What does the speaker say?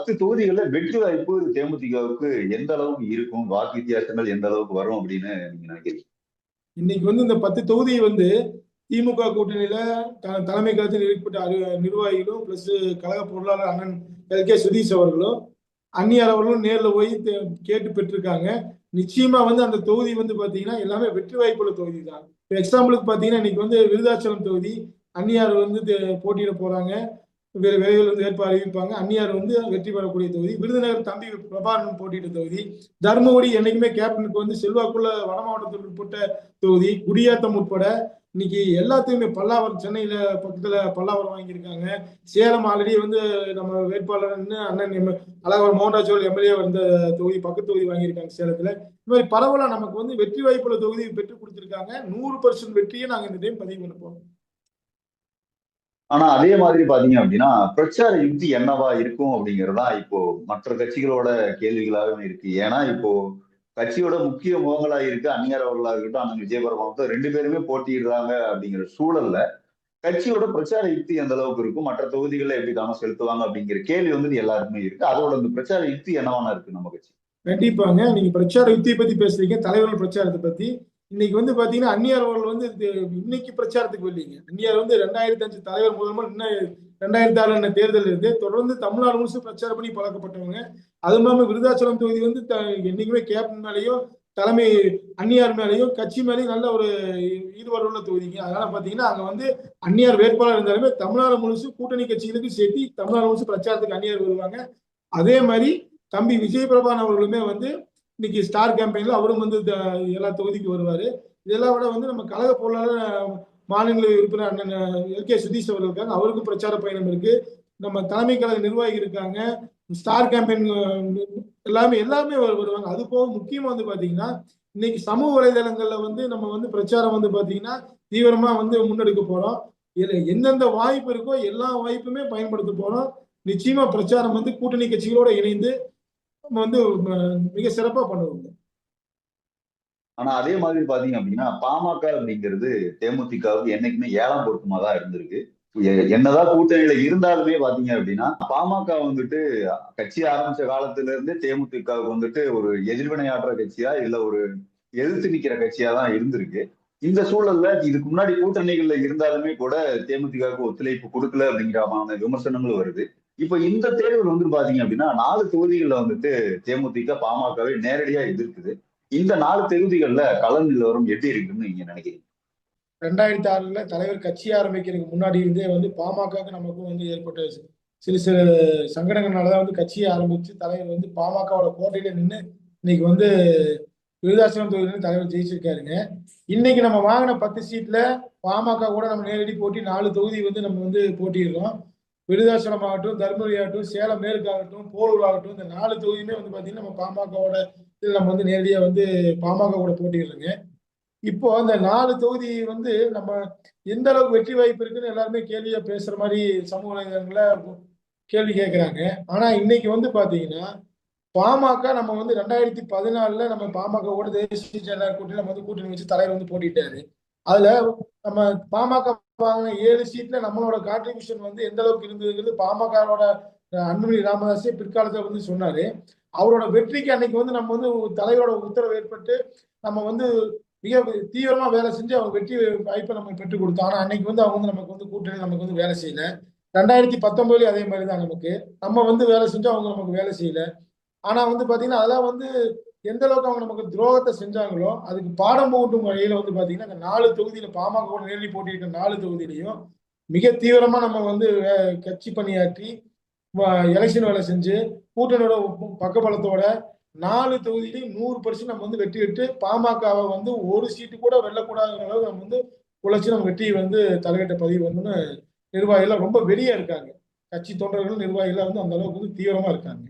10 தொகுதிகள்ல வெற்றி வாய்ப்பு தேமுதிகவுக்கு எந்த அளவுக்கு இருக்கும், வாக்கு வித்தியாசங்கள் எந்த அளவுக்கு வரும் அப்படின்னு நீங்க நினைக்கிறீங்க? இன்னைக்கு வந்து இந்த 10 தொகுதி வந்து திமுக கூட்டணியில தலைமை கழகத்தில் ஈடுபட்ட நிர்வாகிகளும் பிளஸ் கழக பொருளாளர் அண்ணன் எல்.கே. சுதீஷ் அவர்களும் அந்நியார் அவர்களும் நேர்ல போய் கேட்டு பெற்றிருக்காங்க. நிச்சயமா வந்து அந்த தொகுதி வந்து பாத்தீங்கன்னா எல்லாமே வெற்றி வாய்ப்புள்ள தொகுதி தான். இப்போ எக்ஸாம்பிளுக்கு பாத்தீங்கன்னா இன்னைக்கு வந்து விருதாச்சலம் தொகுதி அந்நியார் வந்து போட்டியிட போறாங்க. விரைவில் வந்து வேட்பாளர் அறிவிப்பாங்க. அந்நியார் வந்து வெற்றி பெறக்கூடிய தொகுதி. விருதுநகர் தம்பி பிரபாகரன் போட்டியிட்ட தொகுதி. தர்மபுரி என்னைக்குமே கேப்டனுக்கு வந்து செல்வாக்குள்ள வட மாவட்டத்தில் உட்பட்ட தொகுதி. குடியாத்தம் உட்பட இன்னைக்கு எல்லாத்தையுமே பல்லாவரம், சென்னையில பக்கத்துல பல்லாவரம் வாங்கியிருக்காங்க. சேலம் ஆல்ரெடி வந்து நம்ம வேட்பாளர் அண்ணன் அழகர் மோகன்ராஜ் எம்எல்ஏ வந்த தொகுதி, பக்கத்து தொகுதி வாங்கியிருக்காங்க சேலத்துல. இந்த மாதிரி பரவலா நமக்கு வந்து வெற்றி வாய்ப்புள்ள தொகுதி பெற்றுக் கொடுத்திருக்காங்க. 100% வெற்றியை நாங்க இந்த டைம் பதிவு பண்ண போறோம். ஆனா அதே மாதிரி பாத்தீங்க அப்படின்னா பிரச்சார யுக்தி என்னவா இருக்கும் அப்படிங்கறதா இப்போ மற்ற கட்சிகளோட கேள்விகளாகவும் இருக்கு. ஏன்னா இப்போ கட்சியோட முக்கிய முகங்களா இருக்கு அந்நியார் அவர்களா இருக்கட்டும், அண்ணன் விஜயபுரம் ரெண்டு பேருமே போட்டியிடுறாங்க அப்படிங்கிற சூழல்ல கட்சியோட பிரச்சார யுக்தி எந்த அளவுக்கு இருக்கும், மற்ற தொகுதிகளில் எப்படி கவனம் செலுத்துவாங்க அப்படிங்கிற கேள்வி வந்து எல்லாருக்குமே இருக்கு. அதோட அந்த பிரச்சார யுக்தி என்னவான இருக்கு நம்ம கட்சி? கண்டிப்பாங்க. நீங்க பிரச்சார யுக்தியை பத்தி பேசுறீங்க, தலைவர்கள் பிரச்சாரத்தை பத்தி. இன்னைக்கு வந்து பாத்தீங்கன்னா அந்நியார் அவர்கள் வந்து இன்னைக்கு பிரச்சாரத்துக்கு வரலீங்க. அந்நியார் வந்து 2005 தலைவர் முதல் இன்னும் 2006 தேர்தல் இருக்கு. தொடர்ந்து தமிழ்நாடு முழுசு பிரச்சாரம் பண்ணி பழக்கப்பட்டவங்க. அது இல்லாம விருதாச்சலம் தொகுதி வந்து என்னைக்குமே கேப்டன் மேலேயும் தலைமை அந்நியார் மேலேயும் கட்சி மேலேயும் நல்ல ஒரு ஈடுபாடு உள்ள தொகுதிங்க. அதனால பாத்தீங்கன்னா அங்க வந்து அந்நியார் வேட்பாளர் இருந்தாலுமே தமிழ்நாடு முழுசு கூட்டணி கட்சிகளுக்கு சேர்த்து தமிழ்நாடு முழுசு பிரச்சாரத்துக்கு அந்நியார் வருவாங்க. அதே மாதிரி தம்பி விஜய் பிரபான் அவர்களுமே வந்து இன்னைக்கு ஸ்டார் கேம்பெயின்ல அவரும் வந்து எல்லா தொகுதிக்கு வருவாரு. இதெல்லாம் விட வந்து நம்ம கழக பொருளாளர் மாநில உறுப்பினர் அண்ணன் எல்.கே. சுதீஷ் அவர்கள் இருக்காங்க. அவருக்கும் பிரச்சார பயணம் இருக்கு. நம்ம தலைமை கழக நிர்வாகி இருக்காங்க. ஸ்டார் கேம்பெயின் எல்லாமே வருவாங்க. அது போக முக்கியமா வந்து பாத்தீங்கன்னா இன்னைக்கு சமூக வலைதளங்கள்ல வந்து நம்ம வந்து பிரச்சாரம் வந்து பாத்தீங்கன்னா தீவிரமா வந்து முன்னெடுக்க போறோம். எந்தெந்த வாய்ப்பு இருக்கோ எல்லா வாய்ப்புமே பயன்படுத்த போறோம். நிச்சயமா பிரச்சாரம் வந்து கூட்டணி கட்சிகளோட இணைந்து நம்ம வந்து மிக சிறப்பா பண்ணுவோம். ஆனா அதே மாதிரி பாத்தீங்க அப்படின்னா பாமக அப்படிங்கிறது தேமுதிகவுக்கு என்னைக்குமே ஏழாம் பொருத்தமா தான் இருந்திருக்கு. என்னதான் கூட்டணியில இருந்தாலுமே பாத்தீங்க அப்படின்னா பாமக வந்துட்டு கட்சி ஆரம்பிச்ச காலத்துல இருந்து தேமுதிகவுக்கு வந்துட்டு ஒரு எதிர்வினையாற்ற கட்சியா இல்ல ஒரு எதிர்த்து நிக்கிற கட்சியா தான் இருந்திருக்கு. இந்த சூழல்ல இதுக்கு முன்னாடி கூட்டணிகள்ல இருந்தாலுமே கூட தேமுதிகவுக்கு ஒத்துழைப்பு கொடுக்கல அப்படிங்கிற விமர்சனங்களும் வருது. இப்ப இந்த தேர்தல் வந்து பாத்தீங்க அப்படின்னா 4 தொகுதிகள்ல வந்துட்டு தேமுதிக பாமகவை நேரடியா எதிர்க்குது. இந்த 4 தொகுதிகள்ல கள நிலவரம் எப்படி இருக்குன்னு நீங்க நினைக்கிறீங்க? 2006 தலைவர் கட்சி ஆரம்பிக்கிறதுக்கு முன்னாடி இருந்தே வந்து பாமகவுக்கு நமக்கும் வந்து ஏற்பட்ட சில சில சங்கடங்கள்னாலதான் வந்து கட்சியை ஆரம்பிச்சு தலைவர் வந்து பாமகவோட கோட்டையில நின்று இன்னைக்கு வந்து விருதாச்சலம் தொகுதியில தலைவர் ஜெயிச்சிருக்காருங்க. இன்னைக்கு நம்ம வாங்கின 10 சீட்ல பாமக கூட நம்ம நேரடி போட்டி 4 தொகுதி வந்து நம்ம வந்து போட்டியிடுறோம். விருதாச்சலம் ஆகட்டும், தர்மபுரி ஆகட்டும், சேலம் மேற்கு ஆகட்டும், போலூர் ஆகட்டும், இந்த 4 தொகுதியுமே வந்து பாத்தீங்கன்னா நம்ம பாமகவோட இதில் நம்ம வந்து நேரடியா வந்து பாமக கூட போட்டிடுறோங்க. இப்போ அந்த 4 தொகுதி வந்து நம்ம எந்த அளவுக்கு வெற்றி வாய்ப்பு இருக்குன்னு எல்லாருமே கேள்வியா பேசுற மாதிரி சமூக வலைதளங்கள்ல கேள்வி கேட்கிறாங்க. ஆனா இன்னைக்கு வந்து பாத்தீங்கன்னா பாமக நம்ம வந்து 2014 நம்ம பாமக கூட தேசிய ஜனநாயக கூட்டணி நம்ம வந்து கூட்டணி வச்சு தலைவர் வந்து போட்டிட்டாரு. அதுல நம்ம பாமக வாங்கின 7 சீட்ல நம்மளோட கான்ட்ரிபியூஷன் வந்து எந்த அளவுக்கு இருந்ததுங்கிறது பாமகவோட அன்புமணி ராமதாஸே பிற்காலத்துல வந்து சொன்னாரு. அவரோட வெற்றிக்கு அன்னைக்கு வந்து நம்ம வந்து தலைவரோட உத்தரவு ஏற்பட்டு நம்ம வந்து மிக தீவிரமா வேலை செஞ்சு அவங்க வெற்றி வாய்ப்பை நம்ம பெற்றுக் கொடுத்தோம். ஆனா அன்னைக்கு வந்து அவங்க வந்து நமக்கு வந்து கூட்டணி நமக்கு வந்து வேலை செய்யல. 2019 அதே மாதிரி தான் நமக்கு நம்ம வந்து வேலை செஞ்சு அவங்க நமக்கு வேலை செய்யல. ஆனா வந்து பாத்தீங்கன்னா அதெல்லாம் வந்து எந்த அளவுக்கு அவங்க நமக்கு துரோகத்தை செஞ்சாங்களோ அதுக்கு பாடம் போட்டும் வகையில வந்து பாத்தீங்கன்னா இந்த 4 தொகுதியில பாமக கூட நேரடி போட்டியிட்ட 4 தொகுதியிலையும் மிக தீவிரமா நம்ம வந்து கட்சி பணியாற்றி எலெக்ஷன் வேலை செஞ்சு கூட்டணியோட பக்கபலத்தோட 4 தொகுதியிலையும் 100% நம்ம வந்து வெற்றி பெற்று பாமகவை வந்து ஒரு சீட்டு கூட வெல்லக்கூடாதுங்கிற அளவு நம்ம வந்து உழைச்சு நம்ம வெற்றி வந்து தலையிட்ட பதிவு வந்து நிர்வாகிகள் ரொம்ப வெளியே இருக்காங்க. கட்சி தொண்டர்கள் நிர்வாகிகள் வந்து அந்த அளவுக்கு வந்து தீவிரமா இருக்காங்க.